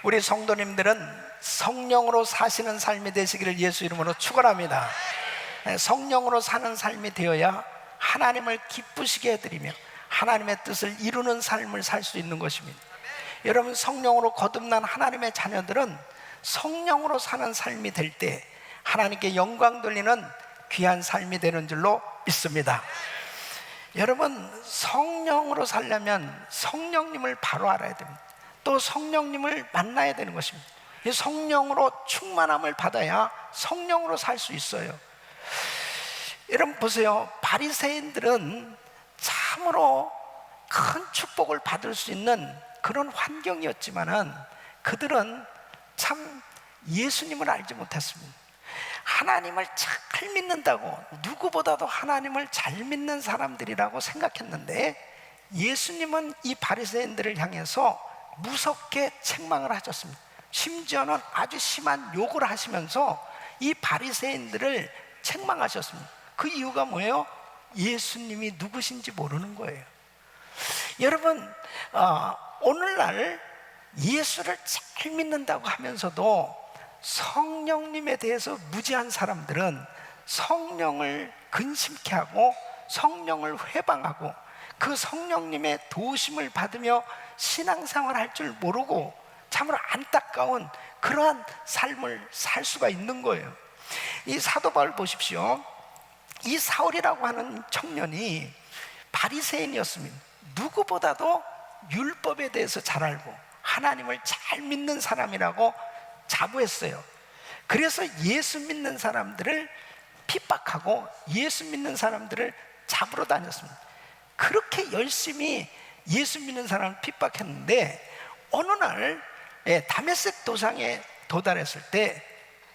우리 성도님들은 성령으로 사시는 삶이 되시기를 예수 이름으로 축원합니다. 성령으로 사는 삶이 되어야 하나님을 기쁘시게 해드리며 하나님의 뜻을 이루는 삶을 살 수 있는 것입니다. 여러분, 성령으로 거듭난 하나님의 자녀들은 성령으로 사는 삶이 될 때 하나님께 영광 돌리는 귀한 삶이 되는 줄로 믿습니다. 여러분, 성령으로 살려면 성령님을 바로 알아야 됩니다. 또 성령님을 만나야 되는 것입니다. 성령으로 충만함을 받아야 성령으로 살 수 있어요. 여러분 보세요. 바리새인들은 참으로 큰 축복을 받을 수 있는 그런 환경이었지만은 그들은 참 예수님을 알지 못했습니다. 하나님을 잘 믿는다고, 누구보다도 하나님을 잘 믿는 사람들이라고 생각했는데 예수님은 이 바리새인들을 향해서 무섭게 책망을 하셨습니다. 심지어는 아주 심한 욕을 하시면서 이 바리새인들을 책망하셨습니다. 그 이유가 뭐예요? 예수님이 누구신지 모르는 거예요. 여러분, 오늘날 예수를 잘 믿는다고 하면서도 성령님에 대해서 무지한 사람들은 성령을 근심케 하고 성령을 회방하고 그 성령님의 도우심을 받으며 신앙생활을 할 줄 모르고 참으로 안타까운 그러한 삶을 살 수가 있는 거예요. 이 사도 바울 보십시오. 이 사울이라고 하는 청년이 바리새인이었습니다. 누구보다도 율법에 대해서 잘 알고 하나님을 잘 믿는 사람이라고 자부했어요. 그래서 예수 믿는 사람들을 핍박하고 예수 믿는 사람들을 잡으러 다녔습니다. 그렇게 열심히 예수 믿는 사람을 핍박했는데 어느 날 다메섹 도상에 도달했을 때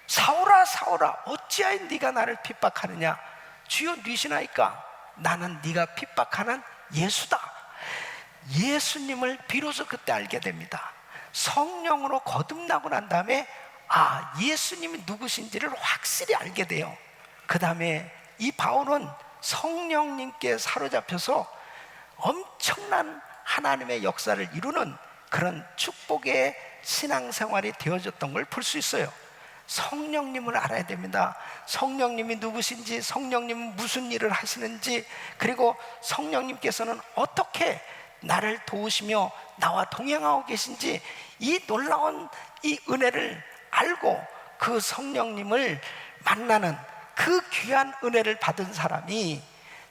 사울아 사울아 어찌하여 네가 나를 핍박하느냐, 주여 누구시나이까? 나는 네가 핍박하는 예수다. 예수님을 비로소 그때 알게 됩니다. 성령으로 거듭나고 난 다음에 예수님이 누구신지를 확실히 알게 돼요. 그 다음에 이 바울은 성령님께 사로잡혀서 엄청난 하나님의 역사를 이루는 그런 축복의 신앙생활이 되어졌던 걸 볼 수 있어요. 성령님을 알아야 됩니다. 성령님이 누구신지, 성령님은 무슨 일을 하시는지, 그리고 성령님께서는 어떻게 나를 도우시며 나와 동행하고 계신지, 이 놀라운 이 은혜를 알고 그 성령님을 만나는 그 귀한 은혜를 받은 사람이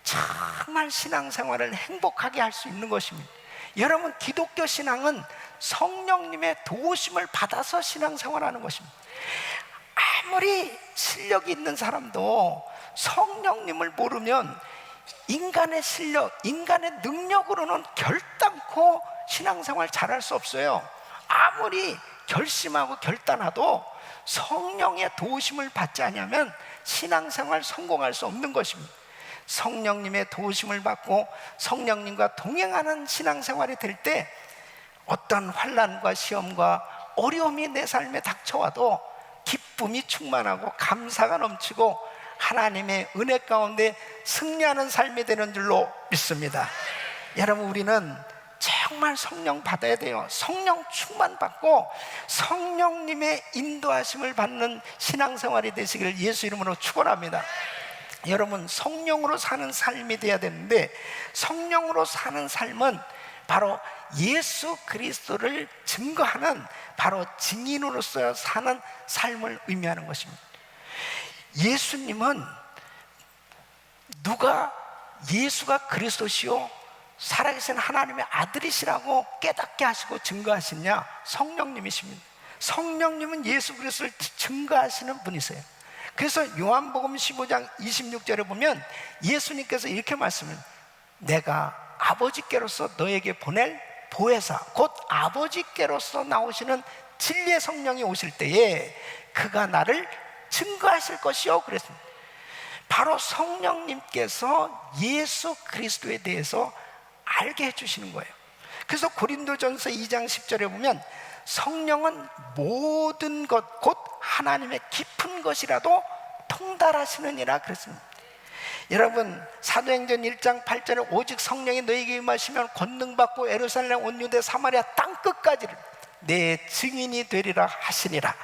정말 신앙생활을 행복하게 할 수 있는 것입니다. 여러분, 기독교 신앙은 성령님의 도우심을 받아서 신앙생활하는 것입니다. 아무리 실력이 있는 사람도 성령님을 모르면 인간의 실력, 인간의 능력으로는 결단코 신앙생활 잘할 수 없어요. 아무리 결심하고 결단해도 성령의 도우심을 받지 않으면 신앙생활 성공할 수 없는 것입니다. 성령님의 도우심을 받고 성령님과 동행하는 신앙생활이 될 때 어떤 환난과 시험과 어려움이 내 삶에 닥쳐와도 기쁨이 충만하고 감사가 넘치고 하나님의 은혜 가운데 승리하는 삶이 되는 줄로 믿습니다. 여러분, 우리는 정말 성령 받아야 돼요. 성령 충만 받고 성령님의 인도하심을 받는 신앙생활이 되시기를 예수 이름으로 축원합니다. 여러분, 성령으로 사는 삶이 돼야 되는데 성령으로 사는 삶은 바로 예수 그리스도를 증거하는 바로 증인으로서 사는 삶을 의미하는 것입니다. 예수님은 누가 예수가 그리스도시요 살아계신 하나님의 아들이시라고 깨닫게 하시고 증거하시냐? 성령님이십니다. 성령님은 예수 그리스도를 증거하시는 분이세요. 그래서 요한복음 15장 26절에 보면 예수님께서 이렇게 말씀을, 내가 아버지께로서 너에게 보낼 보혜사, 곧 아버지께로서 나오시는 진리의 성령이 오실 때에 그가 나를 증거하실 것이요 그랬습니다. 바로 성령님께서 예수 그리스도에 대해서 알게 해주시는 거예요. 그래서 고린도전서 2장 10절에 보면 성령은 모든 것 곧 하나님의 깊은 것이라도 통달하시느니라 그랬습니다. 여러분, 사도행전 1장 8절에 오직 성령이 너에게 임하시면 권능받고 예루살렘 온 유대 사마리아 땅끝까지를 내 증인이 되리라 하시니라.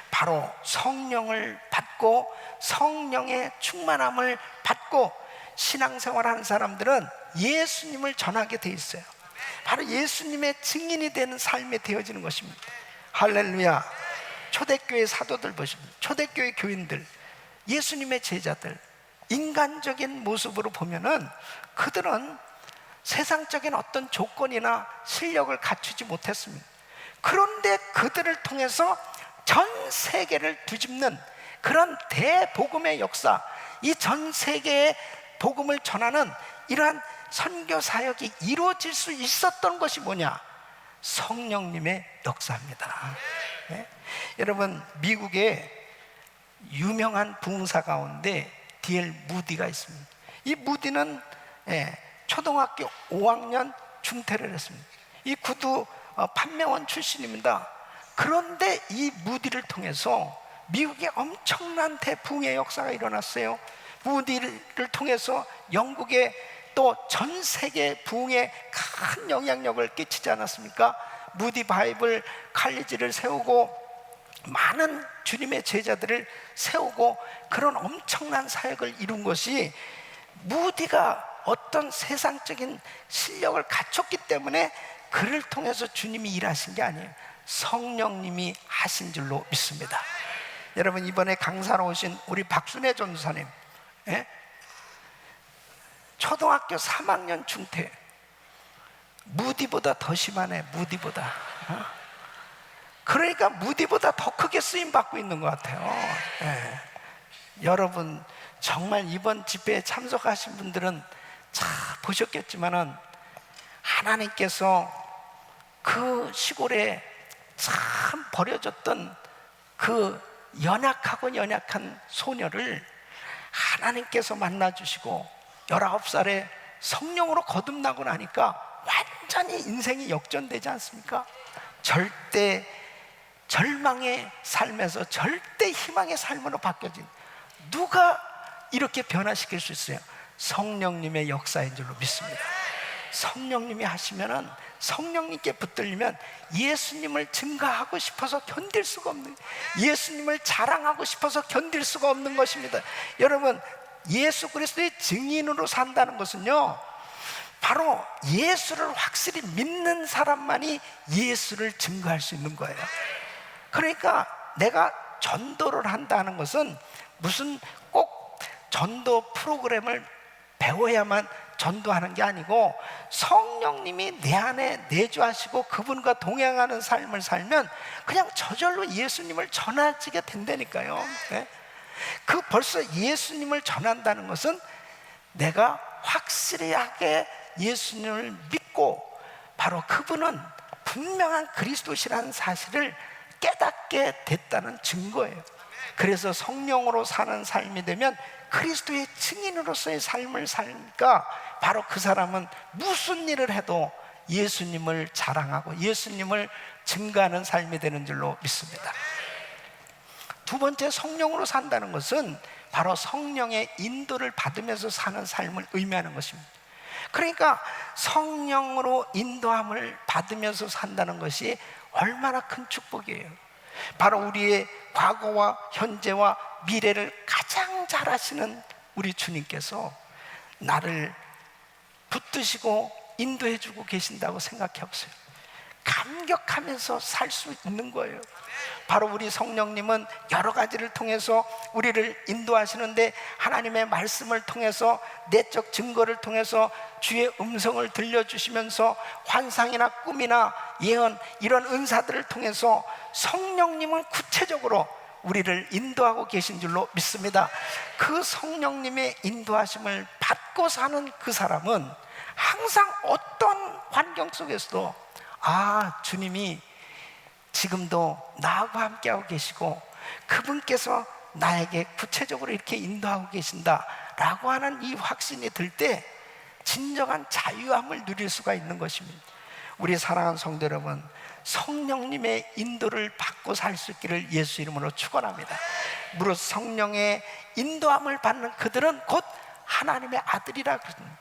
바로 성령을 받고 성령의 충만함을 받고 신앙생활하는 사람들은 예수님을 전하게 돼 있어요. 바로 예수님의 증인이 되는 삶이 되어지는 것입니다. 할렐루야. 초대교회 사도들 보십니다. 초대교회 교인들, 예수님의 제자들, 인간적인 모습으로 보면은 그들은 세상적인 어떤 조건이나 실력을 갖추지 못했습니다. 그런데 그들을 통해서 전 세계를 뒤집는 그런 대복음의 역사, 이 전 세계에 복음을 전하는 이러한 선교 사역이 이루어질 수 있었던 것이 뭐냐? 성령님의 역사입니다. 네? 여러분, 미국에 유명한 부흥사 가운데 D.L. 무디가 있습니다. 이 무디는 초등학교 5학년 중퇴를 했습니다. 이 구두 판매원 출신입니다. 그런데 이 무디를 통해서 미국에 엄청난 대부흥의 역사가 일어났어요. 무디를 통해서 영국에 또 전 세계 부흥에 큰 영향력을 끼치지 않았습니까? 무디 바이블 칼리지를 세우고 많은 주님의 제자들을 세우고 그런 엄청난 사역을 이룬 것이 무디가 어떤 세상적인 실력을 갖췄기 때문에 그를 통해서 주님이 일하신 게 아니에요. 성령님이 하신 줄로 믿습니다. 여러분, 이번에 강사로 오신 우리 박순애 전도사님, 초등학교 3학년 중퇴. 무디보다 더 심하네. 무디보다. 그러니까 무디보다 더 크게 쓰임 받고 있는 것 같아요. 여러분, 정말 이번 집회에 참석하신 분들은 잘 보셨겠지만은 하나님께서 그 시골에 참 버려졌던 그 연약한 소녀를 하나님께서 만나주시고 19살에 성령으로 거듭나고 나니까 완전히 인생이 역전되지 않습니까? 절대 절망의 삶에서 절대 희망의 삶으로 바뀌어진, 누가 이렇게 변화시킬 수 있어요? 성령님의 역사인 줄로 믿습니다. 성령님이 하시면은, 성령님께 붙들리면 예수님을 증가하고 싶어서 견딜 수가 없는, 예수님을 자랑하고 싶어서 견딜 수가 없는 것입니다. 여러분, 예수 그리스도의 증인으로 산다는 것은요, 바로 예수를 확실히 믿는 사람만이 예수를 증거할 수 있는 거예요. 그러니까 내가 전도를 한다는 것은 무슨 꼭 전도 프로그램을 배워야만 전도하는 게 아니고, 성령님이 내 안에 내주하시고 그분과 동행하는 삶을 살면 그냥 저절로 예수님을 전하게 된다니까요. 그 벌써 예수님을 전한다는 것은 내가 확실하게 예수님을 믿고 바로 그분은 분명한 그리스도시라는 사실을 깨닫게 됐다는 증거예요. 그래서 성령으로 사는 삶이 되면 그리스도의 증인으로서의 삶을 사니까 바로 그 사람은 무슨 일을 해도 예수님을 자랑하고 예수님을 증거하는 삶이 되는 줄로 믿습니다. 두 번째, 성령으로 산다는 것은 바로 성령의 인도를 받으면서 사는 삶을 의미하는 것입니다. 그러니까 성령으로 인도함을 받으면서 산다는 것이 얼마나 큰 축복이에요. 바로 우리의 과거와 현재와 미래를 가장 잘 아시는 우리 주님께서 나를 붙드시고 인도해주고 계신다고 생각해 보세요. 감격하면서 살 수 있는 거예요. 바로 우리 성령님은 여러 가지를 통해서 우리를 인도하시는데, 하나님의 말씀을 통해서, 내적 증거를 통해서 주의 음성을 들려주시면서 환상이나 꿈이나 예언, 이런 은사들을 통해서 성령님은 구체적으로 우리를 인도하고 계신 줄로 믿습니다. 그 성령님의 인도하심을 받고 사는 그 사람은 항상 어떤 환경 속에서도 주님이 지금도 나하고 함께하고 계시고 그분께서 나에게 구체적으로 이렇게 인도하고 계신다라고 하는 이 확신이 들 때 진정한 자유함을 누릴 수가 있는 것입니다. 우리 사랑하는 성도 여러분, 성령님의 인도를 받고 살 수 있기를 예수 이름으로 축원합니다. 무릇 성령의 인도함을 받는 그들은 곧 하나님의 아들이라 그러는,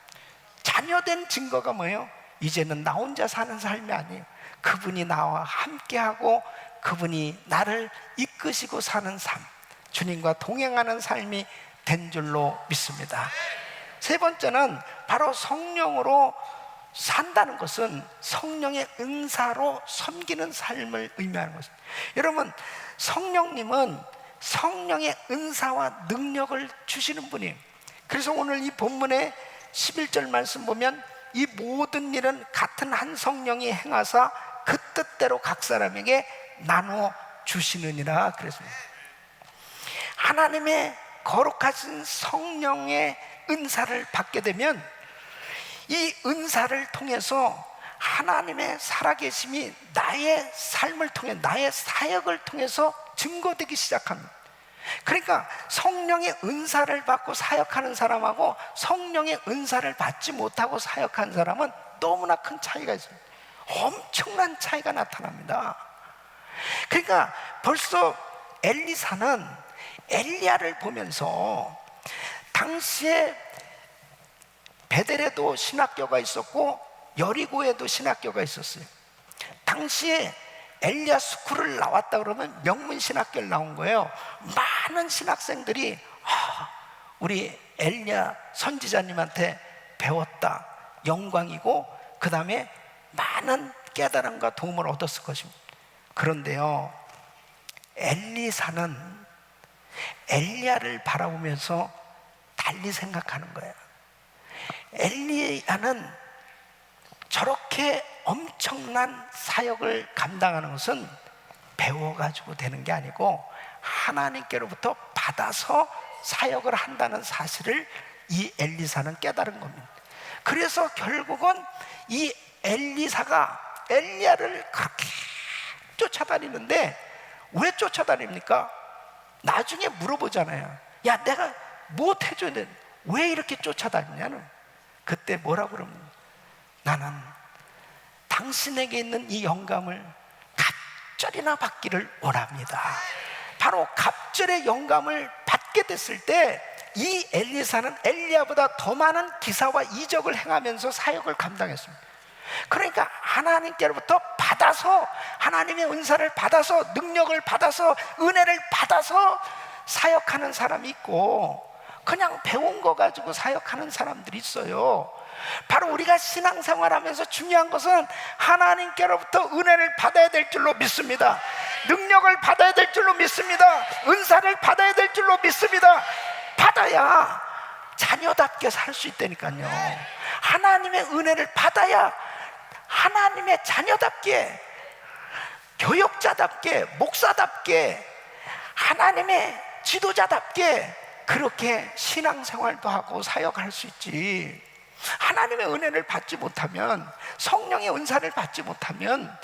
자녀된 증거가 뭐예요? 이제는 나 혼자 사는 삶이 아니에요. 그분이 나와 함께하고 그분이 나를 이끄시고 사는 삶, 주님과 동행하는 삶이 된 줄로 믿습니다. 세 번째는 바로 성령으로 산다는 것은 성령의 은사로 섬기는 삶을 의미하는 것입니다. 여러분, 성령님은 성령의 은사와 능력을 주시는 분이에요. 그래서 오늘 이 본문의 11절 말씀 보면 이 모든 일은 같은 한 성령이 행하사 그 뜻대로 각 사람에게 나누어 주시느니라 그랬습니다. 하나님의 거룩하신 성령의 은사를 받게 되면 이 은사를 통해서 하나님의 살아계심이 나의 삶을 통해, 나의 사역을 통해서 증거되기 시작합니다. 그러니까 성령의 은사를 받고 사역하는 사람하고 성령의 은사를 받지 못하고 사역하는 사람은 너무나 큰 차이가 있습니다. 엄청난 차이가 나타납니다. 그러니까 벌써 엘리사는 엘리야를 보면서 당시에 베델에도 신학교가 있었고 여리고에도 신학교가 있었어요. 당시에 엘리야 스쿨을 나왔다 그러면 명문 신학교를 나온 거예요. 많은 신학생들이 우리 엘리야 선지자님한테 배웠다, 영광이고 그 다음에 많은 깨달음과 도움을 얻었을 것입니다. 그런데요, 엘리사는 엘리야를 바라보면서 달리 생각하는 거예요. 엘리야는 저렇게 엄청난 사역을 감당하는 것은 배워가지고 되는 게 아니고 하나님께로부터 받아서 사역을 한다는 사실을 이 엘리사는 깨달은 겁니다. 그래서 결국은 이 엘리사가 엘리야를 그렇게 쫓아다니는데, 왜 쫓아다닙니까? 나중에 물어보잖아요. 야, 내가 뭐 해줘야 돼? 왜 이렇게 쫓아다니냐는. 그때 뭐라고 그러면, 나는 당신에게 있는 이 영감을 갑절이나 받기를 원합니다. 바로 갑절의 영감을 받게 됐을 때 이 엘리사는 엘리야보다 더 많은 기사와 이적을 행하면서 사역을 감당했습니다. 그러니까 하나님께로부터 받아서, 하나님의 은사를 받아서, 능력을 받아서, 은혜를 받아서 사역하는 사람이 있고, 그냥 배운 거 가지고 사역하는 사람들이 있어요. 바로 우리가 신앙생활하면서 중요한 것은 하나님께로부터 은혜를 받아야 될 줄로 믿습니다. 능력을 받아야 될 줄로 믿습니다. 은사를 받아야 될 줄로 믿습니다. 받아야 자녀답게 살 수 있다니까요. 하나님의 은혜를 받아야 하나님의 자녀답게, 교역자답게, 목사답게, 하나님의 지도자답게 그렇게 신앙생활도 하고 사역할 수 있지. 하나님의 은혜를 받지 못하면, 성령의 은사를 받지 못하면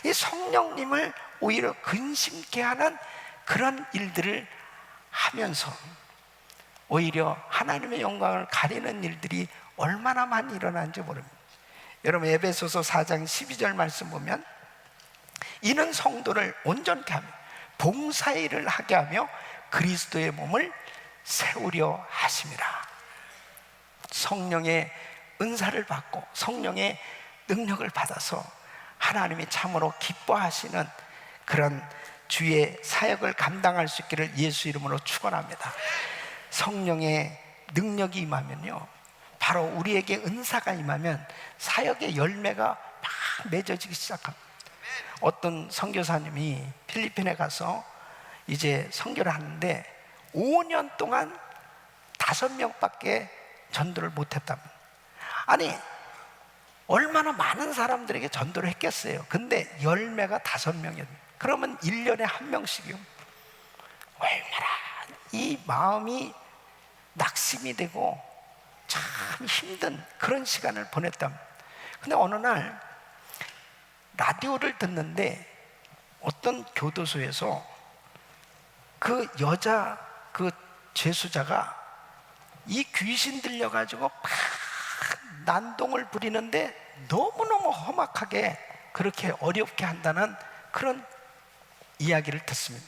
이 성령님을 오히려 근심케 하는 그런 일들을 하면서 오히려 하나님의 영광을 가리는 일들이 얼마나 많이 일어나는지 모릅니다. 여러분, 에베소서 4장 12절 말씀 보면 이는 성도를 온전케 하며 봉사의 일을 하게 하며 그리스도의 몸을 세우려 하심이라. 성령의 은사를 받고 성령의 능력을 받아서 하나님이 참으로 기뻐하시는 그런 주의 사역을 감당할 수 있기를 예수 이름으로 축원합니다. 성령의 능력이 임하면요, 바로 우리에게 은사가 임하면 사역의 열매가 막 맺어지기 시작합니다. 어떤 선교사님이 필리핀에 가서 이제 선교를 하는데 5년 동안 5명밖에 전도를 못했답니다. 아니, 얼마나 많은 사람들에게 전도를 했겠어요. 근데 열매가 5명이었어요. 그러면 1년에 1명씩이요. 얼마나 이 마음이 낙심이 되고 참 힘든 그런 시간을 보냈답니다. 근데 어느 날 라디오를 듣는데 어떤 교도소에서 그 여자 그 죄수자가 이 귀신 들려가지고 막 난동을 부리는데 너무너무 험악하게 그렇게 어렵게 한다는 그런 이야기를 듣습니다.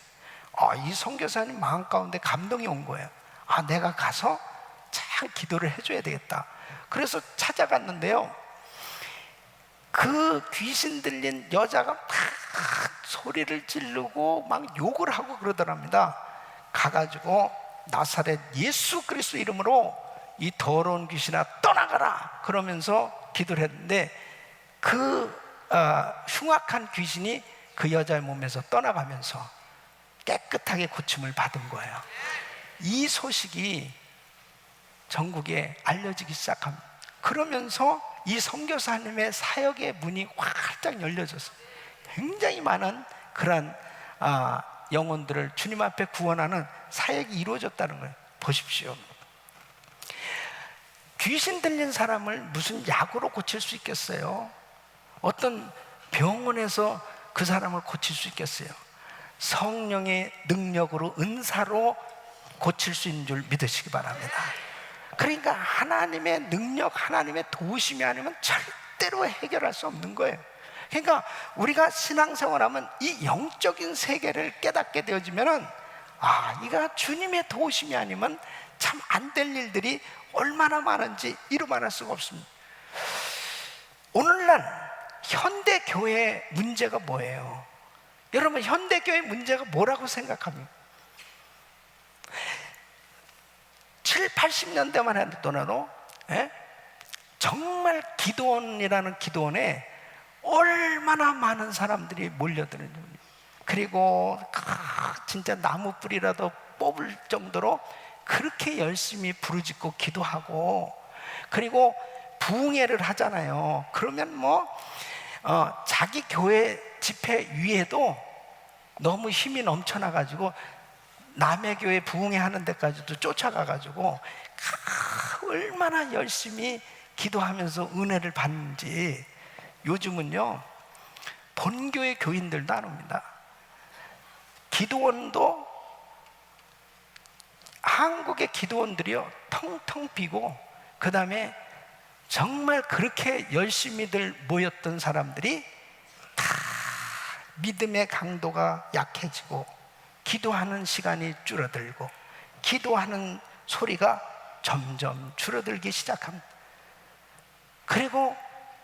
이 선교사님 마음 가운데 감동이 온 거예요. 내가 가서 참 기도를 해줘야 되겠다. 그래서 찾아갔는데요, 그 귀신 들린 여자가 막 소리를 지르고 막 욕을 하고 그러더랍니다. 가가지고 나사렛 예수 그리스도 이름으로 이 더러운 귀신아 떠나가라 그러면서 기도를 했는데 그 흉악한 귀신이 그 여자의 몸에서 떠나가면서 깨끗하게 고침을 받은 거예요. 이 소식이 전국에 알려지기 시작합니다. 그러면서 이 선교사님의 사역의 문이 활짝 열려졌어요. 굉장히 많은 그런 영혼들을 주님 앞에 구원하는 사역이 이루어졌다는 거예요. 보십시오. 귀신 들린 사람을 무슨 약으로 고칠 수 있겠어요? 어떤 병원에서 그 사람을 고칠 수 있겠어요? 성령의 능력으로, 은사로 고칠 수 있는 줄 믿으시기 바랍니다. 그러니까 하나님의 능력, 하나님의 도우심이 아니면 절대로 해결할 수 없는 거예요. 그러니까 우리가 신앙생활하면 이 영적인 세계를 깨닫게 되어지면은 이가 주님의 도우심이 아니면 참 안 될 일들이 얼마나 많은지 이루 말할 수가 없습니다. 오늘날 현대 교회의 문제가 뭐예요? 여러분, 현대 교회의 문제가 뭐라고 생각합니까? 7, 80년대만 해도 정말 기도원이라는 기도원에 얼마나 많은 사람들이 몰려드는지, 그리고 진짜 나무 뿌리라도 뽑을 정도로 그렇게 열심히 부르짖고 기도하고, 그리고 부흥회를 하잖아요. 그러면 자기 교회 집회 위에도 너무 힘이 넘쳐나가지고 남의 교회 부흥회 하는 데까지도 쫓아가가지고 얼마나 열심히 기도하면서 은혜를 받는지. 요즘은요, 본교회 교인들도 안 옵니다. 기도원도, 한국의 기도원들이요, 텅텅 비고, 그 다음에 정말 그렇게 열심히들 모였던 사람들이 다 믿음의 강도가 약해지고, 기도하는 시간이 줄어들고, 기도하는 소리가 점점 줄어들기 시작합니다. 그리고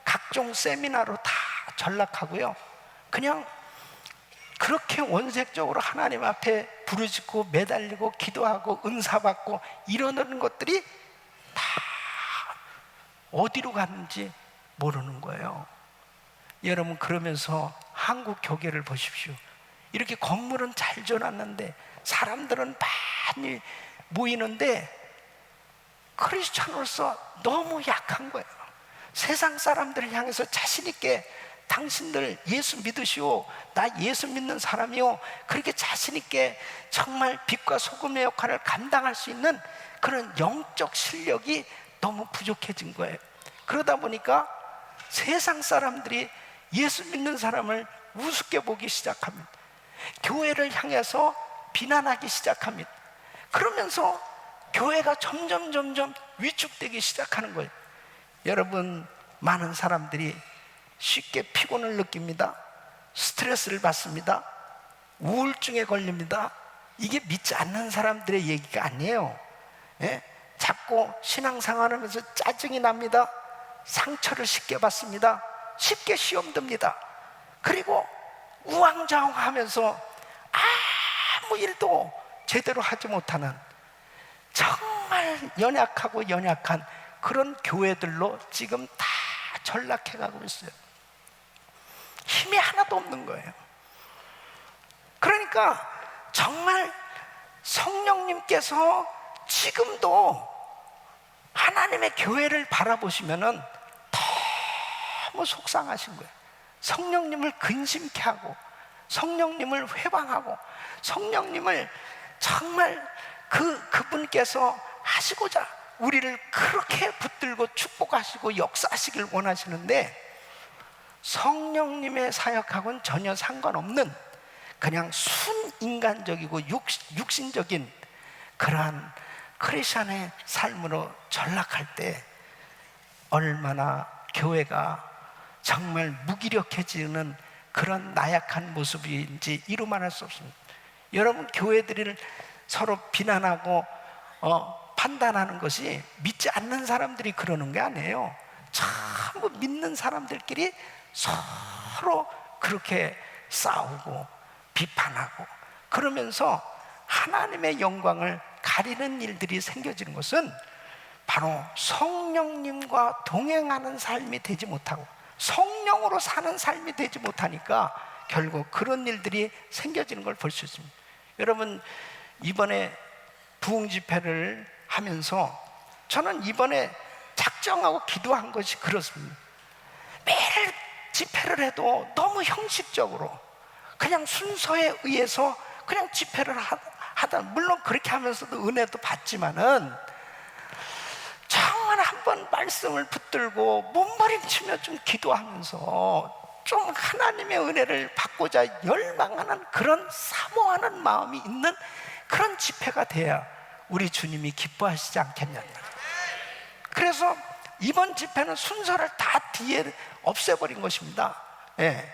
각종 세미나로 다 전락하고요, 그냥 그렇게 원색적으로 하나님 앞에 부르짖고 매달리고 기도하고 은사받고 이러는 것들이 다 어디로 갔는지 모르는 거예요. 여러분, 그러면서 한국 교회를 보십시오. 이렇게 건물은 잘 지어놨는데 사람들은 많이 모이는데 크리스찬으로서 너무 약한 거예요. 세상 사람들을 향해서 자신 있게 당신들 예수 믿으시오, 나 예수 믿는 사람이요, 그렇게 자신 있게 정말 빛과 소금의 역할을 감당할 수 있는 그런 영적 실력이 너무 부족해진 거예요. 그러다 보니까 세상 사람들이 예수 믿는 사람을 우습게 보기 시작합니다. 교회를 향해서 비난하기 시작합니다. 그러면서 교회가 점점 위축되기 시작하는 거예요. 여러분, 많은 사람들이 쉽게 피곤을 느낍니다. 스트레스를 받습니다. 우울증에 걸립니다. 이게 믿지 않는 사람들의 얘기가 아니에요. 자꾸 신앙생활하면서 짜증이 납니다. 상처를 쉽게 받습니다. 쉽게 시험 듭니다. 그리고 우왕좌왕하면서 아무 일도 제대로 하지 못하는 정말 연약한 그런 교회들로 지금 다 전락해 가고 있어요. 힘이 하나도 없는 거예요. 그러니까 정말 성령님께서 지금도 하나님의 교회를 바라보시면은 너무 속상하신 거예요. 성령님을 근심케 하고, 성령님을 회방하고, 성령님을 정말 그분께서 하시고자 우리를 그렇게 붙들고 축복하시고 역사하시길 원하시는데, 성령님의 사역하고는 전혀 상관없는 그냥 순인간적이고 육신적인 그러한 크리스천의 삶으로 전락할 때 얼마나 교회가 정말 무기력해지는 그런 나약한 모습인지 이루 말할 수 없습니다. 여러분, 교회들을 서로 비난하고 판단하는 것이 믿지 않는 사람들이 그러는 게 아니에요. 전부 믿는 사람들끼리 서로 그렇게 싸우고 비판하고 그러면서 하나님의 영광을 가리는 일들이 생겨지는 것은 바로 성령님과 동행하는 삶이 되지 못하고 성령으로 사는 삶이 되지 못하니까 결국 그런 일들이 생겨지는 걸 볼 수 있습니다. 여러분, 이번에 부흥 집회를 하면서 저는 이번에 작정하고 기도한 것이 그렇습니다. 매일 집회를 해도 너무 형식적으로 그냥 순서에 의해서 그냥 집회를 하다, 물론 그렇게 하면서도 은혜도 받지만은 정말 한번 말씀을 붙들고 몸부림치며 좀 기도하면서 좀 하나님의 은혜를 받고자 열망하는 그런 사모하는 마음이 있는 그런 집회가 돼야 우리 주님이 기뻐하시지 않겠냐는 거예요. 그래서 이번 집회는 순서를 다 뒤에 없애버린 것입니다. 예.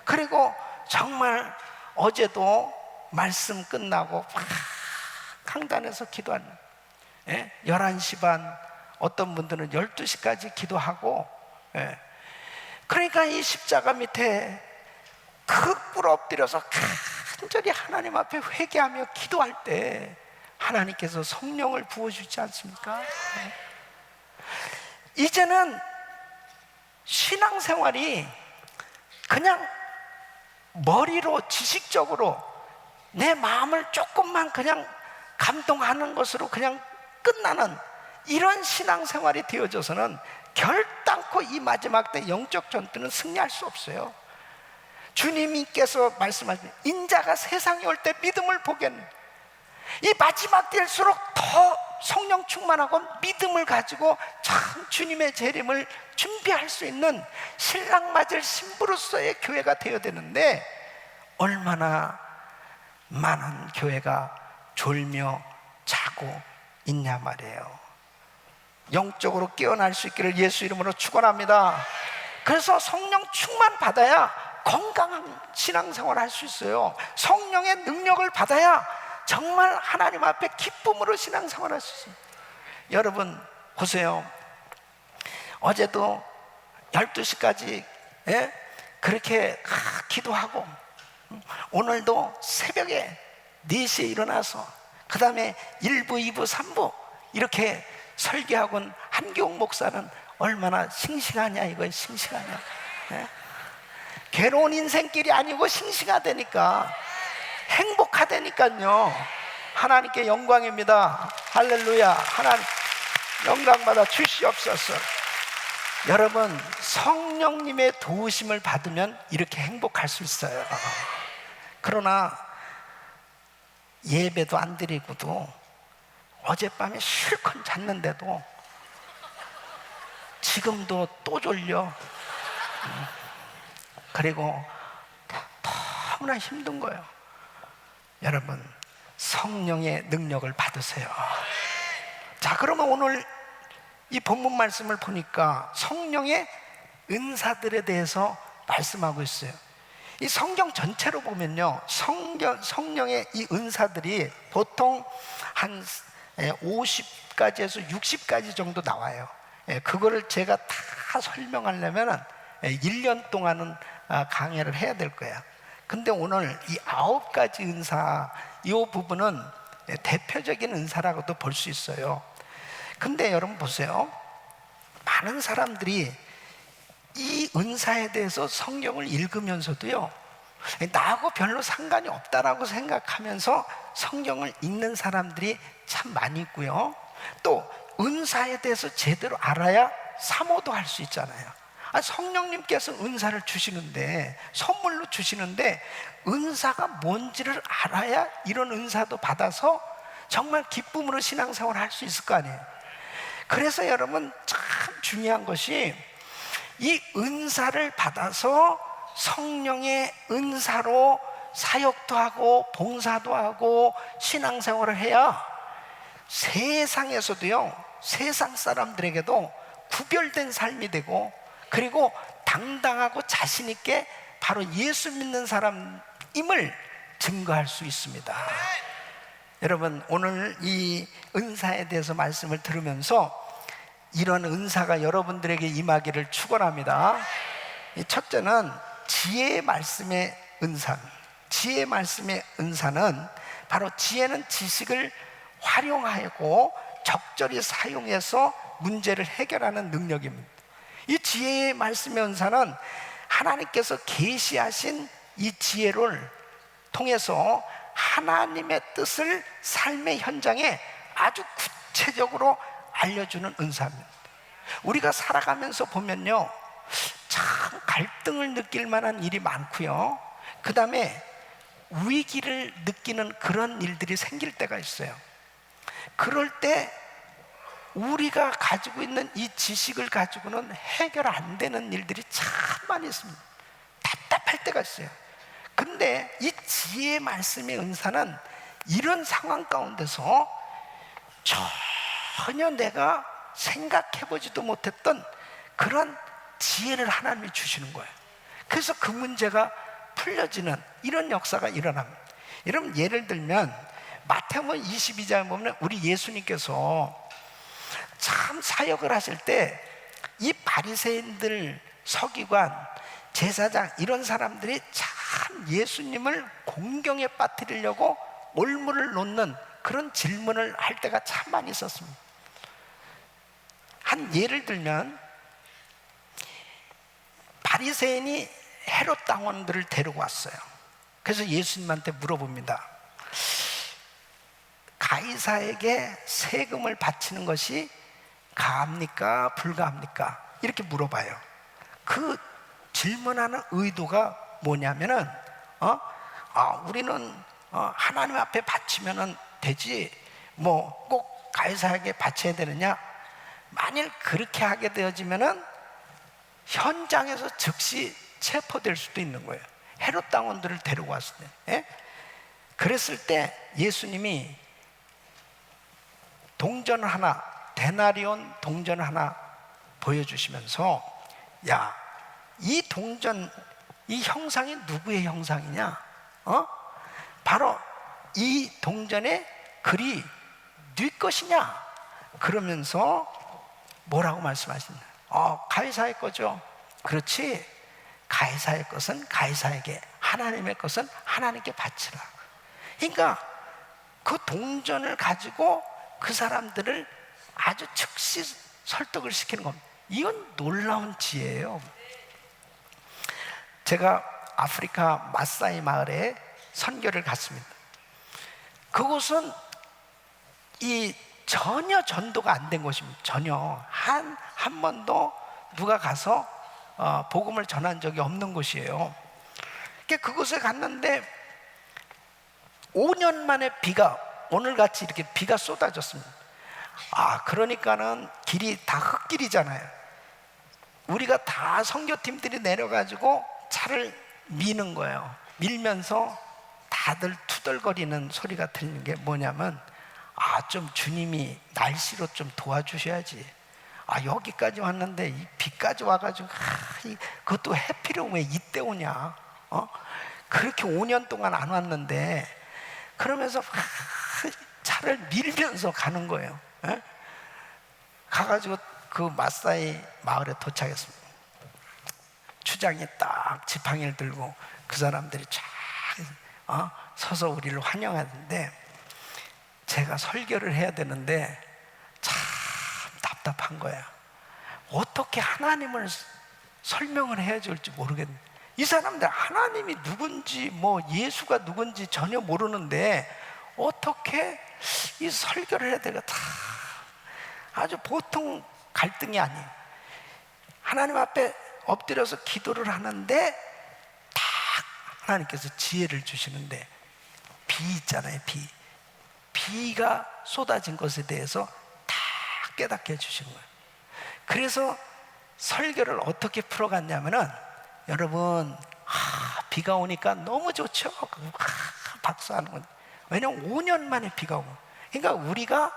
그리고 정말 어제도 말씀 끝나고 막 강단에서 기도하는 11시 반, 어떤 분들은 12시까지 기도하고, 그러니까 이 십자가 밑에 극부로 엎드려서 간절히 하나님 앞에 회개하며 기도할 때 하나님께서 성령을 부어주지 않습니까? 이제는 신앙생활이 그냥 머리로 지식적으로 내 마음을 조금만 그냥 감동하는 것으로 그냥 끝나는 이런 신앙생활이 되어져서는 결단코 이 마지막 때 영적 전투는 승리할 수 없어요. 주님께서 말씀하신 인자가 세상에 올 때 믿음을 보겠는, 이 마지막 때일수록 더 성령 충만하고 믿음을 가지고 참 주님의 재림을 준비할 수 있는 신랑 맞을 신부로서의 교회가 되어야 되는데 얼마나 많은 교회가 졸며 자고 있냐 말이에요. 영적으로 깨어날 수 있기를 예수 이름으로 축원합니다. 그래서 성령 충만 받아야 건강한 신앙생활을 할 수 있어요. 성령의 능력을 받아야 정말 하나님 앞에 기쁨으로 신앙생활을 할 수 있어요. 여러분 보세요. 어제도 12시까지 그렇게 기도하고 오늘도 새벽에 4시에 일어나서 그 다음에 1부, 2부, 3부 이렇게 설교하고는 한교옥 목사는 얼마나 싱싱하냐, 이거 싱싱하냐. 괴로운 인생길이 아니고 싱싱하다니까, 행복하다니까요. 하나님께 영광입니다. 할렐루야. 하나님 영광 받아 주시옵소서. 여러분, 성령님의 도우심을 받으면 이렇게 행복할 수 있어요. 그러나 예배도 안 드리고도 어젯밤에 실컷 잤는데도 지금도 또 졸려. 그리고 너무나 힘든 거예요. 여러분, 성령의 능력을 받으세요. 자, 그러면 오늘 이 본문 말씀을 보니까 성령의 은사들에 대해서 말씀하고 있어요. 이 성경 전체로 보면요, 성령의 이 은사들이 보통 한 50가지에서 60가지 정도 나와요. 그거를 제가 다 설명하려면 1년 동안은 강의를 해야 될 거야. 근데 오늘 이 9가지 은사, 이 부분은 대표적인 은사라고도 볼 수 있어요. 근데 여러분 보세요. 많은 사람들이 이 은사에 대해서 성경을 읽으면서도요, 나하고 별로 상관이 없다라고 생각하면서 성경을 읽는 사람들이 참 많이 있고요. 또 은사에 대해서 제대로 알아야 사모도 할 수 있잖아요. 성령님께서 은사를 주시는데, 선물로 주시는데 은사가 뭔지를 알아야 이런 은사도 받아서 정말 기쁨으로 신앙생활을 할 수 있을 거 아니에요. 그래서 여러분 참 중요한 것이 이 은사를 받아서 성령의 은사로 사역도 하고 봉사도 하고 신앙생활을 해야 세상에서도요, 세상 사람들에게도 구별된 삶이 되고, 그리고 당당하고 자신 있게 바로 예수 믿는 사람임을 증거할 수 있습니다. 여러분, 오늘 이 은사에 대해서 말씀을 들으면서 이런 은사가 여러분들에게 임하기를 축원합니다. 이 첫째는 지혜의 말씀의 은사. 지혜의 말씀의 은사는 바로 지혜는 지식을 활용하고 적절히 사용해서 문제를 해결하는 능력입니다. 이 지혜의 말씀의 은사는 하나님께서 계시하신 이 지혜를 통해서 하나님의 뜻을 삶의 현장에 아주 구체적으로 알려주는 은사입니다. 우리가 살아가면서 보면요, 참 갈등을 느낄 만한 일이 많고요, 그 다음에 위기를 느끼는 그런 일들이 생길 때가 있어요. 그럴 때 우리가 가지고 있는 이 지식을 가지고는 해결 안 되는 일들이 참 많이 있습니다. 답답할 때가 있어요. 근데 이 지혜의 말씀의 은사는 이런 상황 가운데서 전혀 내가 생각해보지도 못했던 그런 지혜를 하나님이 주시는 거예요. 그래서 그 문제가 풀려지는 이런 역사가 일어납니다. 여러분, 예를 들면 마태복음 22장에 보면 우리 예수님께서 참 사역을 하실 때 이 바리새인들, 서기관, 제사장 이런 사람들이 참 예수님을 공경에 빠뜨리려고 올무를 놓는 그런 질문을 할 때가 참 많이 있었습니다. 한 예를 들면 바리새인이 헤롯 당원들을 데리고 왔어요. 그래서 예수님한테 물어봅니다. 가이사에게 세금을 바치는 것이 가합니까? 불가합니까? 이렇게 물어봐요. 그 질문하는 의도가 뭐냐면은 우리는 하나님 앞에 바치면 되지 뭐 꼭 가이사에게 바쳐야 되느냐? 만일 그렇게 하게 되어지면은 현장에서 즉시 체포될 수도 있는 거예요. 헤롯 당원들을 데리고 왔을 때. 예? 그랬을 때 예수님이 동전 하나, 데나리온 동전 하나 보여주시면서, 야, 이 동전, 이 형상이 누구의 형상이냐? 바로 이 동전의 글이 네 것이냐? 그러면서 뭐라고 말씀하시냐? 가이사의 거죠. 그렇지. 가이사의 것은 가이사에게, 하나님의 것은 하나님께 바치라. 그러니까 그 동전을 가지고 그 사람들을 아주 즉시 설득을 시키는 겁니다. 이건 놀라운 지혜예요. 제가 아프리카 마사이 마을에 선교를 갔습니다. 그곳은 이 전혀 전도가 안 된 곳입니다. 전혀 한 번도 누가 가서 복음을 전한 적이 없는 곳이에요. 그곳에 갔는데 5년 만에 비가, 오늘같이 이렇게 비가 쏟아졌습니다. 그러니까는 길이 다 흙길이잖아요. 우리가 다 선교팀들이 내려가지고 차를 미는 거예요. 밀면서 다들 투덜거리는 소리가 들리는 게 뭐냐면, 좀 주님이 날씨로 좀 도와주셔야지. 여기까지 왔는데 이 비까지 와가지고 그것도 해피를 왜 이때 오냐? 그렇게 5년 동안 안 왔는데. 그러면서 차를 밀면서 가는 거예요. 가가지고 그 마사이 마을에 도착했습니다. 추장이 딱 지팡이를 들고 그 사람들이 쫙 서서 우리를 환영하는데, 제가 설교를 해야 되는데 참 답답한 거야. 어떻게 하나님을 설명을 해야 될지 모르겠네. 이 사람들 하나님이 누군지 뭐 예수가 누군지 전혀 모르는데 어떻게 이 설교를 해야 될까? 다 아주 보통 갈등이 아니에요. 하나님 앞에 엎드려서 기도를 하는데 딱 하나님께서 지혜를 주시는데, 비 있잖아요. 비가 쏟아진 것에 대해서 다 깨닫게 해주시는 거예요. 그래서 설교를 어떻게 풀어갔냐면은, 여러분, 비가 오니까 너무 좋죠. 박수하는 건. 왜냐면 5년 만에 비가 오고. 그러니까 우리가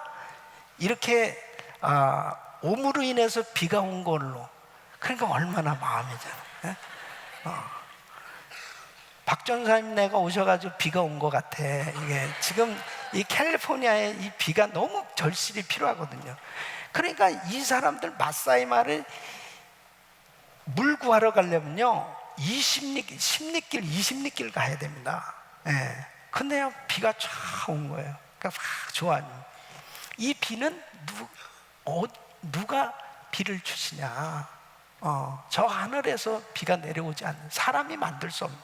이렇게 오므로 인해서 비가 온 걸로, 그러니까 얼마나 마음이잖아. 박 전사님 내가 오셔가지고 비가 온 것 같아. 이게 지금 이 캘리포니아에 이 비가 너무 절실히 필요하거든요. 그러니까 이 사람들 마사이 마을을 물 구하러 가려면요 20리길, 10리길, 20리길 가야 됩니다. 예. 근데요 비가 쫙 온 거예요. 그러니까 막 좋아요. 이 비는 누가 비를 주시냐? 저 하늘에서 비가 내려오지 않는, 사람이 만들 수 없는,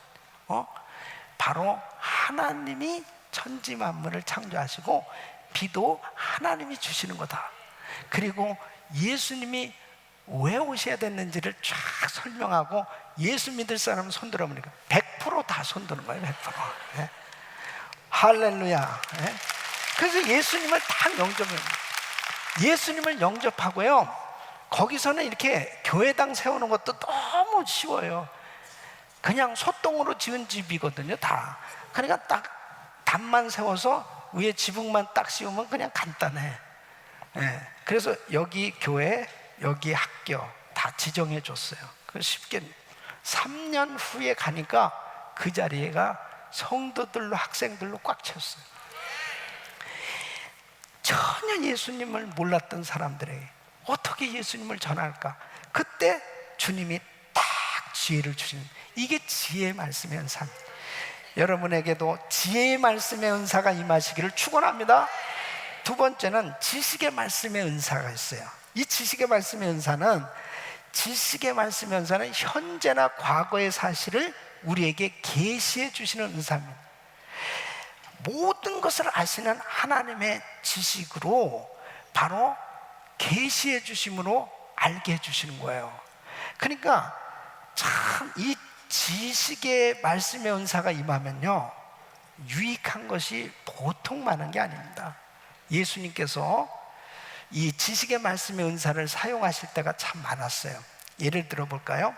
바로 하나님이 천지 만물을 창조하시고 비도 하나님이 주시는 거다. 그리고 예수님이 왜 오셔야 됐는지를 쫙 설명하고, 예수 믿을 사람은 손들어 보니까 100% 손드는 거예요. 100%. 예. 할렐루야. 예. 그래서 예수님을 다 영접해요. 예수님을 영접하고요, 거기서는 이렇게 교회당 세우는 것도 너무 쉬워요. 그냥 소똥으로 지은 집이거든요, 다. 그러니까 딱 단만 세워서 위에 지붕만 딱 씌우면 그냥 간단해. 예. 그래서 여기 교회, 여기 학교 다 지정해 줬어요. 그 쉽게 3년 후에 가니까 그 자리가 성도들로, 학생들로 꽉 찼어요. 전혀 예수님을 몰랐던 사람들에게 어떻게 예수님을 전할까? 그때 주님이 딱 지혜를 주시는, 이게 지혜의 말씀의 은사입니다. 여러분에게도 지혜의 말씀의 은사가 임하시기를 축원합니다. 두 번째는 지식의 말씀의 은사가 있어요. 이 지식의 말씀의 은사는 현재나 과거의 사실을 우리에게 계시해 주시는 은사입니다. 모든 것을 아시는 하나님의 지식으로 바로 계시해 주심으로 알게 해주시는 거예요. 그러니까 참 이 지식의 말씀의 은사가 임하면요 유익한 것이 보통 많은 게 아닙니다. 예수님께서 이 지식의 말씀의 은사를 사용하실 때가 참 많았어요. 예를 들어 볼까요?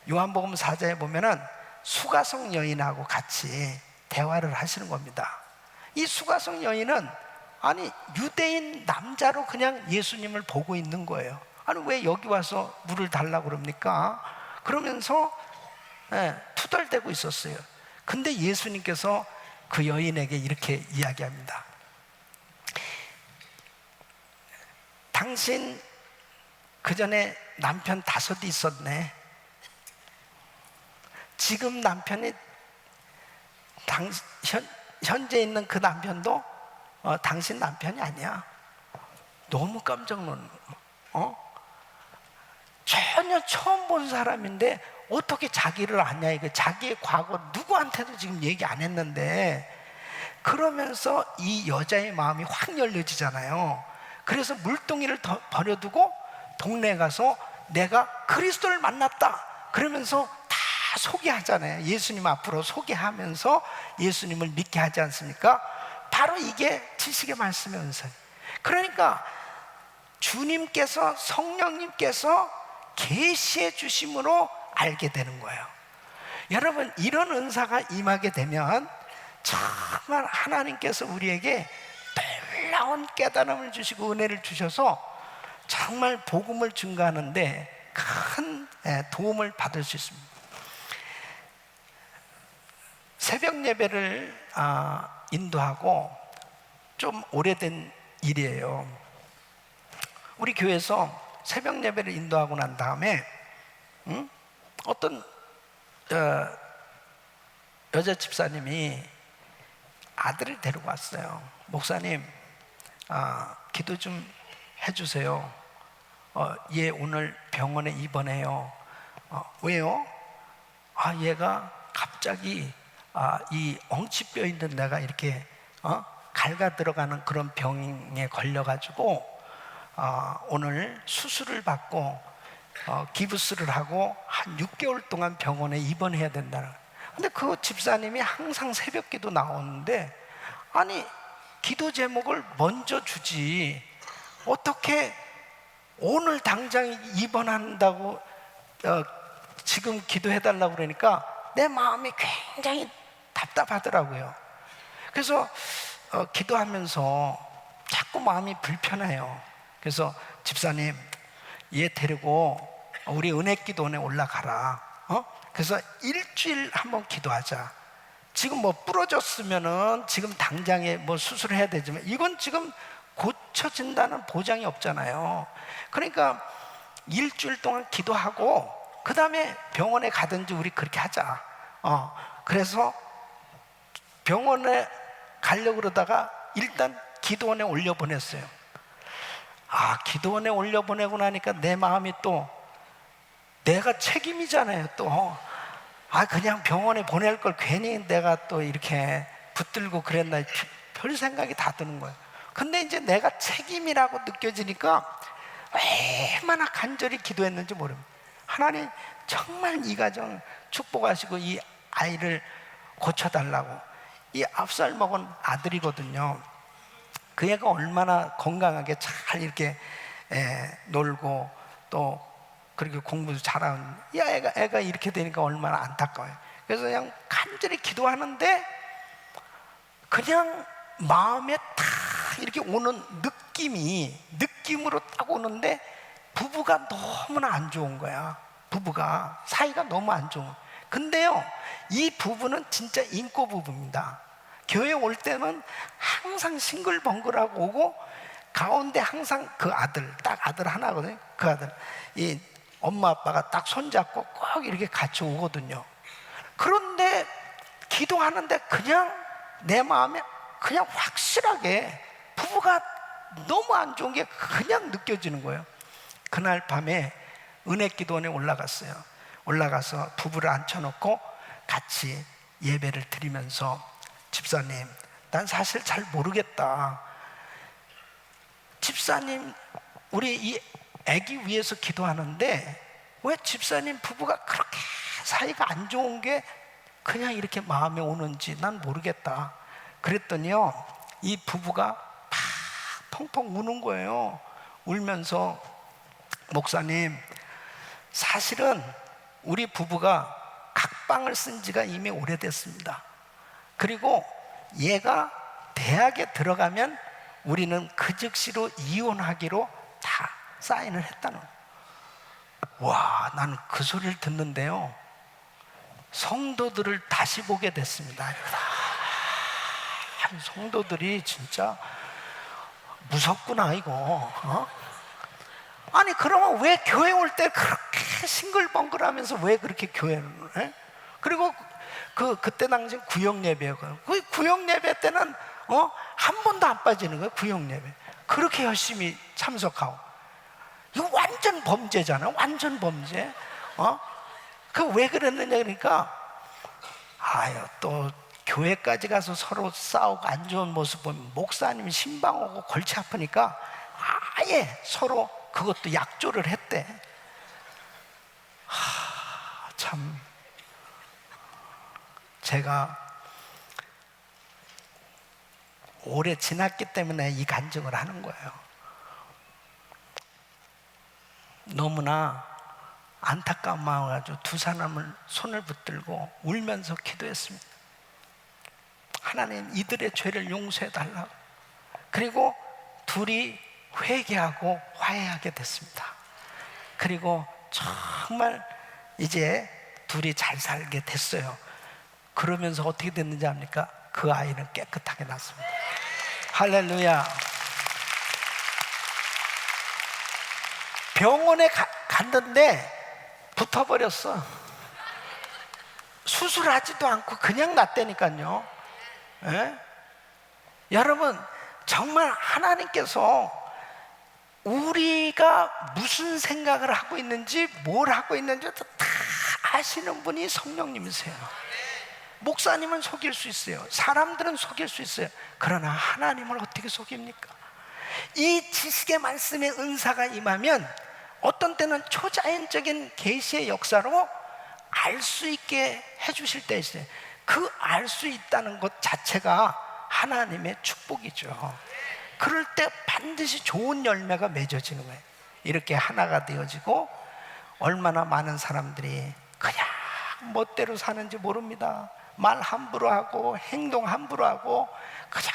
요한복음 4장에 보면은 수가성 여인하고 같이 대화를 하시는 겁니다. 이 수가성 여인은 아니 유대인 남자로 그냥 예수님을 보고 있는 거예요. 아니 왜 여기 와서 물을 달라고 그럽니까? 그러면서 투덜대고 있었어요. 근데 예수님께서 그 여인에게 이렇게 이야기합니다. 당신 그 전에 남편 5이 있었네. 지금 남편이 현재 있는 그 남편도 당신 남편이 아니야. 너무 깜짝 놀란 전혀 처음 본 사람인데 어떻게 자기를 아냐, 이거 자기의 과거 누구한테도 지금 얘기 안 했는데. 그러면서 이 여자의 마음이 확 열려지잖아요. 그래서 물동이를 버려두고 동네에 가서 내가 그리스도를 만났다 그러면서 다 소개하잖아요. 예수님 앞으로 소개하면서 예수님을 믿게 하지 않습니까? 바로 이게 지식의 말씀의 은사예요. 그러니까 주님께서, 성령님께서 계시해 주심으로 알게 되는 거예요. 여러분, 이런 은사가 임하게 되면 정말 하나님께서 우리에게 놀라운 깨달음을 주시고 은혜를 주셔서 정말 복음을 증거하는데 큰 도움을 받을 수 있습니다. 새벽 예배를 인도하고 좀 오래된 일이에요. 우리 교회에서 새벽 예배를 인도하고 난 다음에 어떤 여자 집사님이 아들을 데리고 왔어요. 목사님, 기도 좀 해주세요. 얘 오늘 병원에 입원해요. 왜요? 얘가 갑자기 이 엉치뼈 있는 데가 이렇게 갈가 들어가는 그런 병에 걸려가지고 오늘 수술을 받고 기부스를 하고 한 6개월 동안 병원에 입원해야 된다는. 근데 그 집사님이 항상 새벽 기도 나오는데 아니 기도 제목을 먼저 주지 어떻게 오늘 당장 입원한다고 지금 기도해달라고 그러니까 내 마음이 굉장히 답답하더라고요. 그래서 기도하면서 자꾸 마음이 불편해요. 그래서 집사님, 얘 데리고 우리 은혜기도원에 올라가라. 그래서 일주일 한번 기도하자. 지금 뭐 부러졌으면은 지금 당장에 뭐 수술을 해야 되지만 이건 지금 고쳐진다는 보장이 없잖아요. 그러니까 일주일 동안 기도하고 그 다음에 병원에 가든지 우리 그렇게 하자. 그래서 병원에 가려고 그러다가 일단 기도원에 올려보냈어요. 기도원에 올려보내고 나니까 내 마음이 또 내가 책임이잖아요. 또 그냥 병원에 보낼 걸 괜히 내가 또 이렇게 붙들고 그랬나, 별 생각이 다 드는 거예요. 근데 이제 내가 책임이라고 느껴지니까 얼마나 간절히 기도했는지 모릅니다. 하나님 정말 이 가정 축복하시고 이 아이를 고쳐달라고. 이 9살 먹은 아들이거든요. 그 애가 얼마나 건강하게 잘 이렇게 놀고 또 그렇게 공부도 잘하는 이 애가 이렇게 되니까 얼마나 안타까워요. 그래서 그냥 간절히 기도하는데 그냥 마음에 딱 이렇게 오는 느낌으로 딱 오는데 부부가 너무나 안 좋은 거야. 부부가 사이가 너무 안 좋은. 근데요, 이 부부는 진짜 인고 부부입니다. 교회 올 때는 항상 싱글벙글하고 오고 가운데 항상 그 아들, 딱 아들 하나거든요. 그 아들, 이 엄마 아빠가 딱 손잡고 꼭 이렇게 같이 오거든요. 그런데 기도하는데 그냥 내 마음에 그냥 확실하게 부부가 너무 안 좋은 게 그냥 느껴지는 거예요. 그날 밤에 은혜기도원에 올라갔어요. 올라가서 부부를 앉혀놓고 같이 예배를 드리면서, 집사님, 난 사실 잘 모르겠다. 집사님, 우리 이 아기 위해서 기도하는데 왜 집사님 부부가 그렇게 사이가 안 좋은 게 그냥 이렇게 마음에 오는지 난 모르겠다. 그랬더니요, 이 부부가 막 펑펑 우는 거예요. 울면서, 목사님, 사실은 우리 부부가 각방을 쓴 지가 이미 오래됐습니다. 그리고 얘가 대학에 들어가면 우리는 그 즉시로 이혼하기로 다 사인을 했다는. 와, 나는 그 소리를 듣는데요, 성도들을 다시 보게 됐습니다. 성도들이 진짜 무섭구나 이거. 아니 그러면 왜 교회 올 때 그렇게 싱글벙글하면서 왜 그렇게 교회를 해? 그리고 그때 당시 구역 예배였거든요. 그 구역 예배 때는 한 번도 안 빠지는 거예요. 구역 예배 그렇게 열심히 참석하고. 이거 완전 범죄잖아요. 완전 범죄. 그 왜 그랬느냐 그러니까, 또 교회까지 가서 서로 싸우고 안 좋은 모습 보면 목사님 신방 오고 골치 아프니까 아예 서로 그것도 약조를 했대. 참, 제가 오래 지났기 때문에 이 간증을 하는 거예요. 너무나 안타까운 마음을 가지고 두 사람을 손을 붙들고 울면서 기도했습니다. 하나님, 이들의 죄를 용서해 달라고. 그리고 둘이 회개하고 화해하게 됐습니다. 그리고 정말 이제 둘이 잘 살게 됐어요. 그러면서 어떻게 됐는지 압니까? 그 아이는 깨끗하게 났습니다. 할렐루야. 병원에 갔는데 붙어버렸어. 수술하지도 않고 그냥 났다니까요. 여러분, 정말 하나님께서 우리가 무슨 생각을 하고 있는지, 뭘 하고 있는지 다 아시는 분이 성령님이세요. 목사님은 속일 수 있어요. 사람들은 속일 수 있어요. 그러나 하나님을 어떻게 속입니까? 이 지식의 말씀의 은사가 임하면 어떤 때는 초자연적인 계시의 역사로 알 수 있게 해주실 때 있어요. 그 알 수 있다는 것 자체가 하나님의 축복이죠. 그럴 때 반드시 좋은 열매가 맺어지는 거예요. 이렇게 하나가 되어지고 얼마나 많은 사람들이 그냥 멋대로 사는지 모릅니다. 말 함부로 하고 행동 함부로 하고 그냥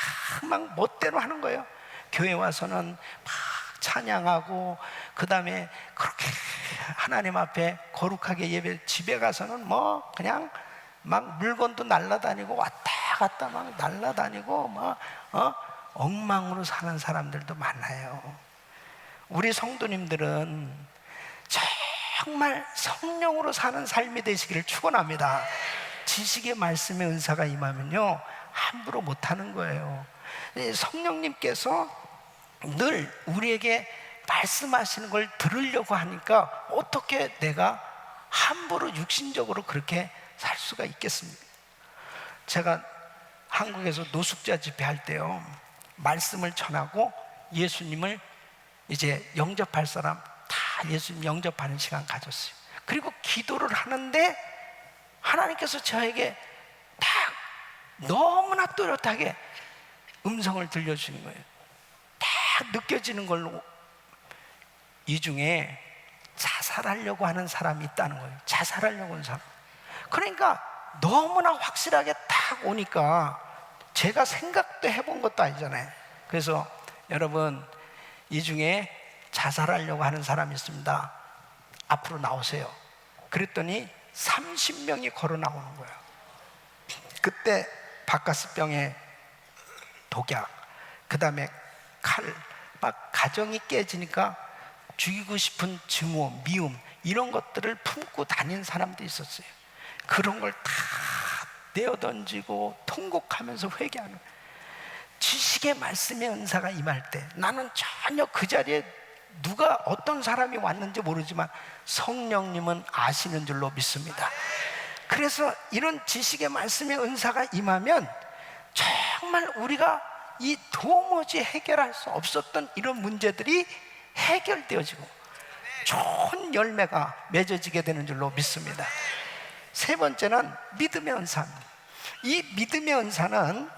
막 멋대로 하는 거예요. 교회 와서는 막 찬양하고 그 다음에 그렇게 하나님 앞에 거룩하게 예배, 집에 가서는 뭐 그냥 막 물건도 날라다니고 왔다 갔다 막 날라다니고 막 엉망으로 사는 사람들도 많아요. 우리 성도님들은 정말 성령으로 사는 삶이 되시기를 축원합니다. 지식의 말씀의 은사가 임하면요, 함부로 못하는 거예요. 성령님께서 늘 우리에게 말씀하시는 걸 들으려고 하니까 어떻게 내가 함부로 육신적으로 그렇게 살 수가 있겠습니까? 제가 한국에서 노숙자 집회할 때요, 말씀을 전하고 예수님을 이제 영접할 사람 다 예수님 영접하는 시간 가졌어요. 그리고 기도를 하는데 하나님께서 저에게 딱 너무나 또렷하게 음성을 들려주는 거예요. 딱 느껴지는 걸로, 이 중에 자살하려고 하는 사람이 있다는 거예요. 자살하려고 하는 사람. 그러니까 너무나 확실하게 딱 오니까 제가 생각도 해본 것도 아니잖아요. 그래서 여러분, 이 중에 자살하려고 하는 사람이 있습니다. 앞으로 나오세요. 그랬더니 30명이 걸어 나오는 거예요. 그때 바카스병에 독약, 그 다음에 칼, 막 가정이 깨지니까 죽이고 싶은 증오, 미움, 이런 것들을 품고 다닌 사람도 있었어요. 그런 걸 다 내어던지고 통곡하면서 회개하는, 지식의 말씀의 은사가 임할 때 나는 전혀 그 자리에 누가 어떤 사람이 왔는지 모르지만 성령님은 아시는 줄로 믿습니다. 그래서 이런 지식의 말씀의 은사가 임하면 정말 우리가 이 도무지 해결할 수 없었던 이런 문제들이 해결되어지고 좋은 열매가 맺어지게 되는 줄로 믿습니다. 세 번째는 믿음의 은사입니다. 이 믿음의 은사는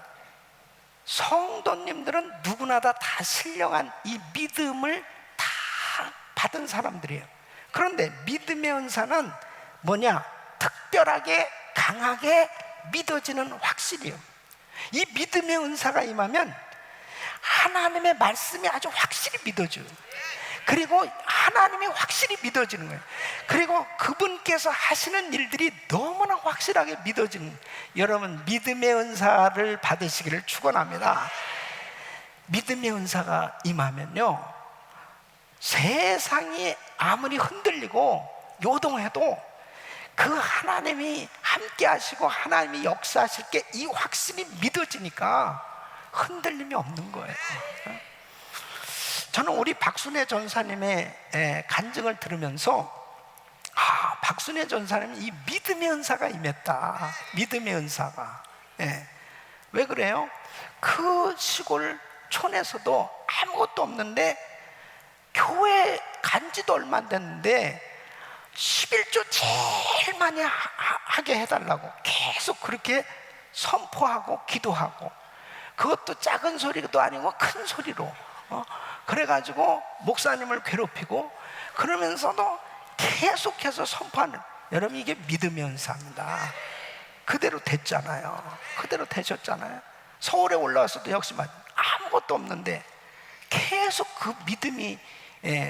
성도님들은 누구나 다 신령한 이 믿음을 다 받은 사람들이에요. 그런데 믿음의 은사는 뭐냐? 특별하게 강하게 믿어지는 확실이에요. 이 믿음의 은사가 임하면 하나님의 말씀이 아주 확실히 믿어져요. 그리고 하나님이 확실히 믿어지는 거예요. 그리고 그분께서 하시는 일들이 너무나 확실하게 믿어지는, 여러분 믿음의 은사를 받으시기를 축원합니다. 믿음의 은사가 임하면요, 세상이 아무리 흔들리고 요동해도 그 하나님이 함께 하시고 하나님이 역사하실 게 이 확신이 믿어지니까 흔들림이 없는 거예요. 저는 우리 박순애 전사님의 간증을 들으면서 박순애 전사님이 이 믿음의 은사가 임했다. 믿음의 은사가. 왜 그래요? 그 시골 촌에서도 아무것도 없는데 교회 간지도 얼마 안 됐는데 11조 제일 많이 하게 해달라고 계속 그렇게 선포하고 기도하고, 그것도 작은 소리도 아니고 큰 소리로 그래가지고 목사님을 괴롭히고 그러면서도 계속해서 선포하는, 여러분 이게 믿음의 은사입니다. 그대로 됐잖아요. 그대로 되셨잖아요. 서울에 올라와서도 역시 아무것도 없는데 계속 그 믿음이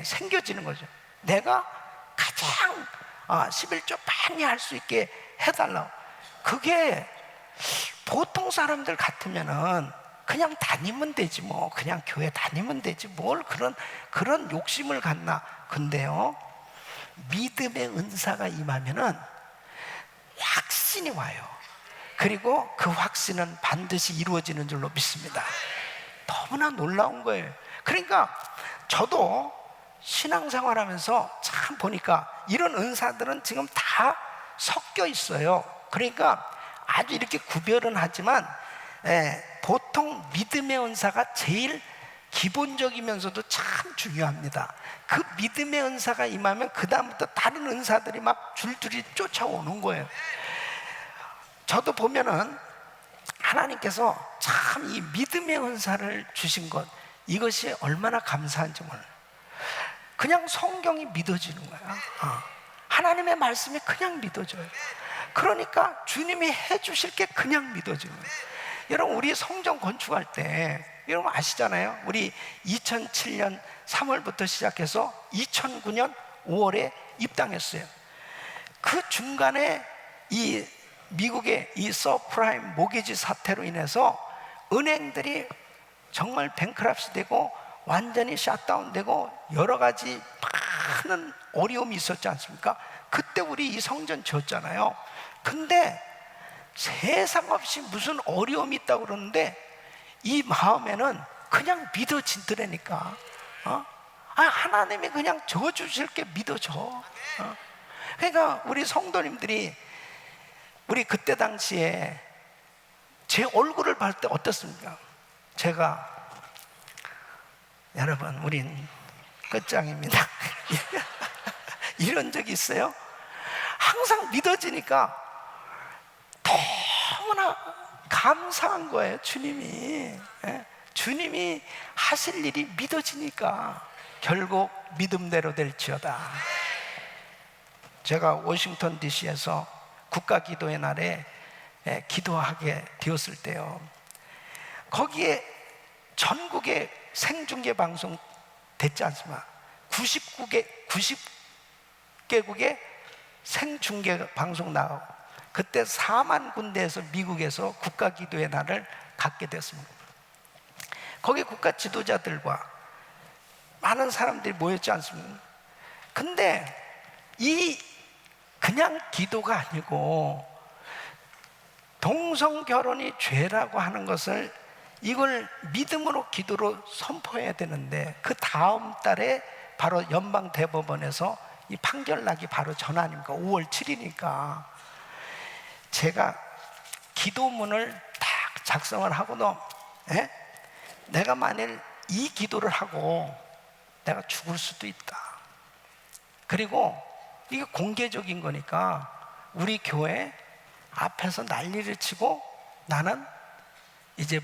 생겨지는 거죠. 내가 가장 11조 많이 할 수 있게 해달라고. 그게 보통 사람들 같으면은 그냥 다니면 되지 뭐, 그냥 교회 다니면 되지 뭘 그런 욕심을 갖나. 근데요, 믿음의 은사가 임하면은 확신이 와요. 그리고 그 확신은 반드시 이루어지는 줄로 믿습니다. 너무나 놀라운 거예요. 그러니까 저도 신앙생활하면서 참 보니까 이런 은사들은 지금 다 섞여 있어요. 그러니까 아주 이렇게 구별은 하지만 보통 믿음의 은사가 제일 기본적이면서도 참 중요합니다. 그 믿음의 은사가 임하면 그 다음부터 다른 은사들이 막 줄줄이 쫓아오는 거예요. 저도 보면은 하나님께서 참 이 믿음의 은사를 주신 것, 이것이 얼마나 감사한지 몰라요. 그냥 성경이 믿어지는 거야. 하나님의 말씀이 그냥 믿어져요. 그러니까 주님이 해주실 게 그냥 믿어지는 거예요. 여러분 우리 성전 건축할 때 여러분 아시잖아요. 우리 2007년 3월부터 시작해서 2009년 5월에 입당했어요. 그 중간에 이 미국의 이 서프라임 모기지 사태로 인해서 은행들이 정말 뱅크럽시 되고 완전히 샷다운되고 여러 가지 크는 어려움이 있었지 않습니까? 그때 우리 이 성전 지었잖아요. 근데 세상 없이 무슨 어려움이 있다고 그러는데 이 마음에는 그냥 믿어진더라니까. 하나님이 그냥 져주실 게 믿어져. 그러니까 우리 성도님들이 우리 그때 당시에 제 얼굴을 볼 때 어떻습니까? 제가 여러분 우린 끝장입니다. 이런 적이 있어요? 항상 믿어지니까 너무나 감사한 거예요. 주님이 주님이 하실 일이 믿어지니까 결국 믿음대로 될지어다. 제가 워싱턴 DC에서 국가기도의 날에 기도하게 되었을 때요, 거기에 전국에 생중계 방송 됐지 않습니까? 90개국에 생중계 방송 나오고, 그때 4만 군데에서 미국에서 국가기도의 날을 갖게 됐습니다. 거기 국가 지도자들과 많은 사람들이 모였지 않습니까? 근데 이 그냥 기도가 아니고 동성 결혼이 죄라고 하는 것을, 이걸 믿음으로 기도로 선포해야 되는데, 그 다음 달에 바로 연방 대법원에서 이 판결 나기 바로 전 아닙니까? 5월 7일이니까 제가 기도문을 딱 작성을 하고도, 내가 만일 이 기도를 하고 내가 죽을 수도 있다. 그리고 이게 공개적인 거니까 우리 교회 앞에서 난리를 치고 나는 이제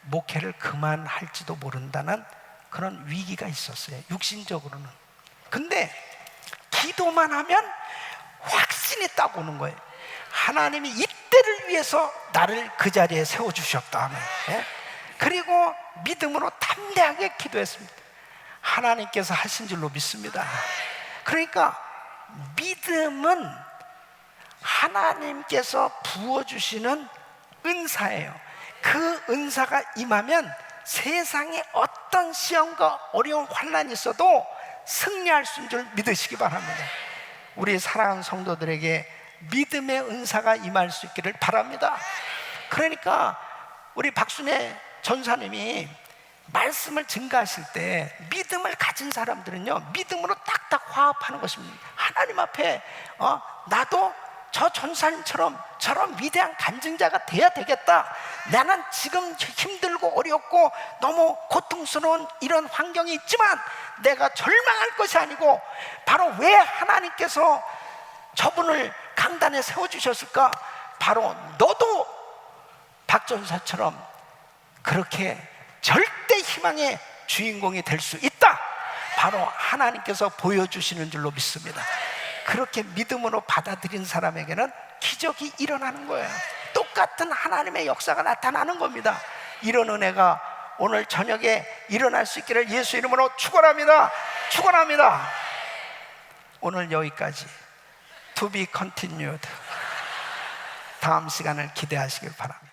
목회를 그만할지도 모른다는 그런 위기가 있었어요, 육신적으로는. 근데 기도만 하면 확신이 딱 오는 거예요. 하나님이 이때를 위해서 나를 그 자리에 세워주셨다 하면, 그리고 믿음으로 담대하게 기도했습니다. 하나님께서 하신 줄로 믿습니다. 그러니까 믿음은 하나님께서 부어주시는 은사예요. 그 은사가 임하면 세상에 어떤 시험과 어려운 환난이 있어도 승리할 수 있는 줄 믿으시기 바랍니다. 우리 사랑하는 성도들에게 믿음의 은사가 임할 수 있기를 바랍니다. 그러니까 우리 박순애 전사님이 말씀을 증가하실 때 믿음을 가진 사람들은요, 믿음으로 딱딱 화합하는 것입니다. 하나님 앞에 나도 저 전사님처럼 저런 위대한 간증자가 돼야 되겠다. 나는 지금 힘들고 어렵고 너무 고통스러운 이런 환경이 있지만 내가 절망할 것이 아니고, 바로 왜 하나님께서 저분을 강단에 세워주셨을까? 바로 너도 박전사처럼 그렇게 절대 희망의 주인공이 될 수 있다. 바로 하나님께서 보여주시는 줄로 믿습니다. 그렇게 믿음으로 받아들인 사람에게는 기적이 일어나는 거예요. 똑같은 하나님의 역사가 나타나는 겁니다. 이런 은혜가 오늘 저녁에 일어날 수 있기를 예수 이름으로 축원합니다. 축원합니다. 오늘 여기까지. To be continued. 다음 시간을 기대하시길 바랍니다.